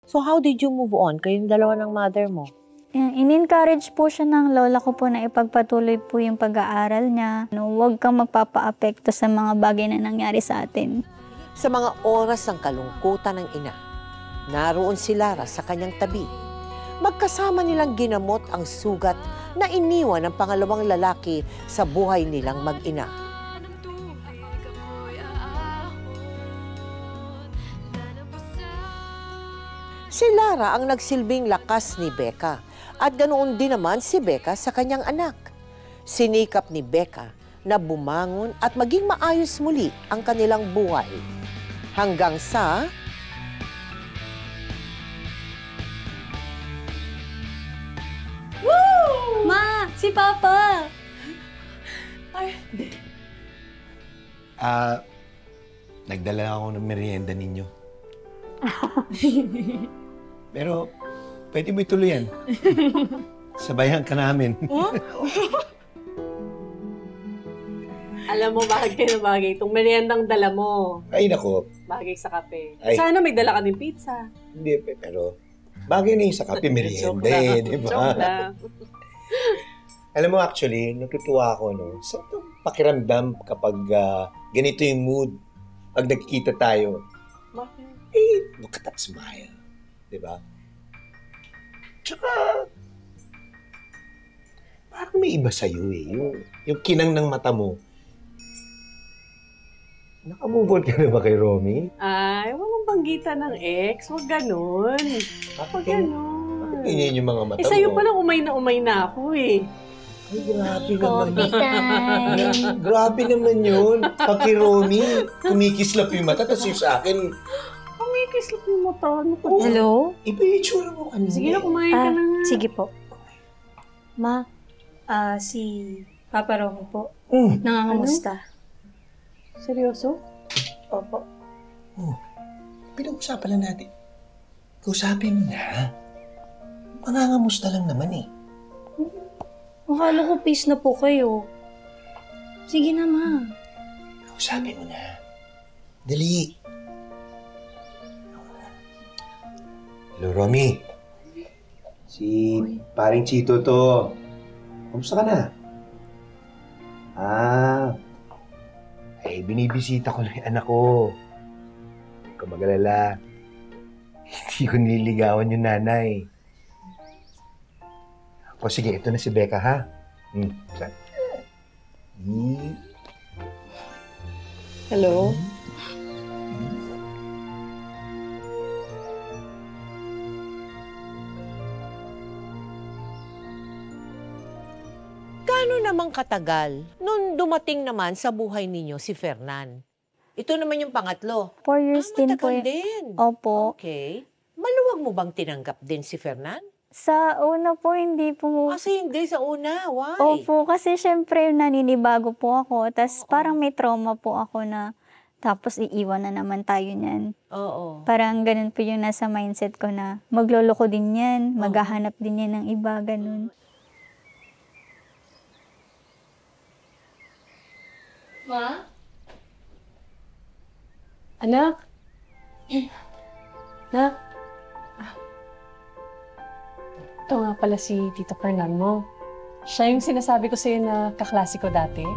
So how did you move on? Kayong dalawa ng mother mo? In-encourage po siya ng lola ko po na ipagpatuloy po yung pag-aaral niya. Huwag kang magpapa-apekto sa mga bagay na nangyari sa atin. Sa mga oras ng kalungkutan ng ina, naroon si Lara sa kanyang tabi. Magkasama nilang ginamot ang sugat na iniwan ng pangalawang lalaki sa buhay nilang mag-ina. Si Lara ang nagsilbing lakas ni Becca at ganoon din naman si Becca sa kanyang anak. Sinikap ni Becca na bumangon at maging maayos muli ang kanilang buhay. Hanggang sa Ma! Si Papa! Nagdala ako ng merienda ninyo. Pero, pwede mo ituloy yan. Sabayan ka namin. Alam mo, bagay na bagay. Itong meriendang dala mo. Ay, nako. Bagay sa kape. Ay. Sana may dala ka ng pizza. Hindi, pero bagay na yung sa kape merienda eh, di ba? Joke lang. Alam mo, actually, natutuwa ako, no? Sa itong pakiramdam kapag ganito yung mood, pag nagkikita tayo, Bakit? look at that smile. Di ba? Tsaka, parang may iba sa'yo eh. Yung kinang ng mata mo. Nakamove on ka na ba kay Romy? Ay, walang banggitan ng ex. Huwag ganun. Huwag ganun. Bakit ganyan yung mga mata mo? Sa'yo palang umay na ako eh. Ay, grabe naman. Coffee time! Grabe naman yun. Pag kay Romy, kumikislap yung mata, tapos yung sa akin, Kumikislap yung mata. Ano ka? Hello? iba yung itsura mo kanina. Sige na, kumain ka na nga. Sige po. Ma, si Papa Romy po. Mm. Nangangamusta? Seryoso? Opo. Pinag-usapan lang natin. Kausapin mo na. Mangangamusta lang naman eh. Akala ko peace na po kayo. Sige na, Ma. Kausapin mo na. Dali. Hello, Romy. Si paring Chito to. Kamusta ka na? Binibisita ko lang yung anak ko. Huwag ka mag-alala. Hindi ko nililigawan yung nanay. O sige, ito na si Becca, ha? Hello? gaano namang katagal nung dumating naman sa buhay ninyo si Fernan? Ito naman yung pangatlo. 4 years din po. Matagal din. Opo. Okay. Maluwag mo bang tinanggap din si Fernan? Sa una po, hindi po. Kasi hindi sa una. Why? Opo, kasi syempre naninibago po ako. Tapos parang may trauma po ako na tapos iiwan na naman tayo niyan. Oo. Parang ganun po yung nasa mindset ko na magloloko din yan, maghahanap din yan ng iba, ganun. Ma? Anak? Anak? Ito nga pala si Tito Fernan mo. Siya yung sinasabi ko sa'yo na kaklase ko dati.